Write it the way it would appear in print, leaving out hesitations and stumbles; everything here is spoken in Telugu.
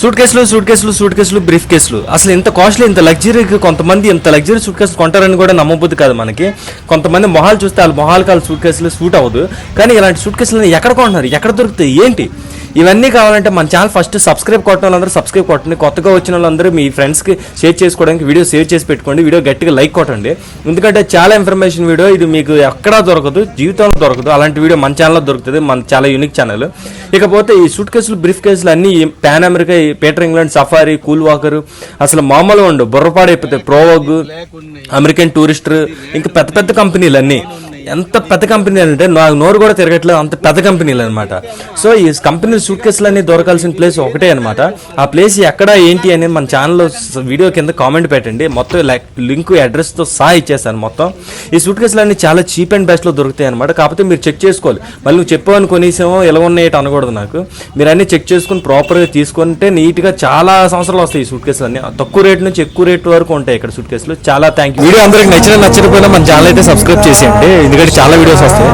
సూట్ కేసులు బ్రీఫ్ కేసులు అసలు ఇంత కాస్ట్లీ ఇంత లగ్జరీకి కొంతమంది ఇంత లగ్జరీ సూట్ కేసులు కొంటారని కూడా నమ్మబుద్ధి కాదు మనకి. కొంతమంది మొహాలు చూస్తే వాళ్ళ మొహాలు సూట్ కేసులు సూట్ అవ్వదు. కానీ ఇలాంటి సూట్ కేసులు ఎక్కడ కొంటున్నారు, ఎక్కడ దొరుకుతాయి, ఏంటి ఇవన్నీ కావాలంటే మన ఛానల్ ఫస్ట్ సబ్స్క్రైబ్ కొట్టిన వాళ్ళందరూ సబ్స్క్రైబ్ కొట్టండి. కొత్తగా వచ్చిన వాళ్ళందరూ మీ ఫ్రెండ్స్కి షేర్ చేసుకోవడానికి వీడియో సేవ్ చేసి పెట్టుకోండి. వీడియో గట్టిగా లైక్ కొట్టండి. ఎందుకంటే చాలా ఇన్ఫర్మేషన్ వీడియో, ఇది మీకు ఎక్కడా దొరకదు, జీవితంలో దొరకదు. అలాంటి వీడియో మన ఛానల్లో దొరుకుతుంది. మన చాలా యూనిక్ ఛానల్. ఇకపోతే ఈ సూట్ కేసులు బ్రీఫ్ కేసులు అన్నీ pan America, Peter England, safari, cool walker అసలు మామూలుగా ఉండవు, బుర్రపాడైపోతాయి. ప్రోవోగ్, అమెరికన్ టూరిస్టర్, ఇంకా పెద్ద పెద్ద కంపెనీలు అన్నీ. ఎంత పెద్ద కంపెనీలు అంటే నాకు నోరు కూడా తిరగట్లేదు, అంత పెద్ద కంపెనీలు అనమాట. సో ఈ కంపెనీలు సూట్ కేసులు అన్ని దొరకాల్సిన ప్లేస్ ఒకటే అనమాట. ఆ ప్లేస్ ఎక్కడ ఏంటి అనేది మన ఛానల్లో వీడియో కింద కామెంట్ పెట్టండి. మొత్తం లింక్ అడ్రస్తో సహా ఇచ్చేస్తాను మొత్తం. ఈ సూట్ కేసులు అన్ని చాలా చీప్ అండ్ బెస్ట్లో దొరుకుతాయి అనమాట. కాకపోతే మీరు చెక్ చేసుకోవాలి. మళ్ళీ నువ్వు చెప్పావని కొనేసామో ఎలా ఉన్నాయి అనకూడదు నాకు. మీరు అన్ని చెక్ చేసుకుని ప్రాపర్గా తీసుకుంటే నీట్గా చాలా సంవత్సరాలు వస్తాయి ఈ సూట్ కేసులు అన్ని. తక్కువ రేట్ నుంచి ఎక్కువ రేట్ వరకు ఉంటాయి ఇక్కడ సూట్ కేసులు. చాలా థ్యాంక్ యూ. వీడియో అందరికి నచ్చకపోయినా మన ఛానల్ అయితే సబ్స్క్రైబ్ చేసేయండి, ఎందుకంటే చాలా వీడియోస్ వస్తాయి.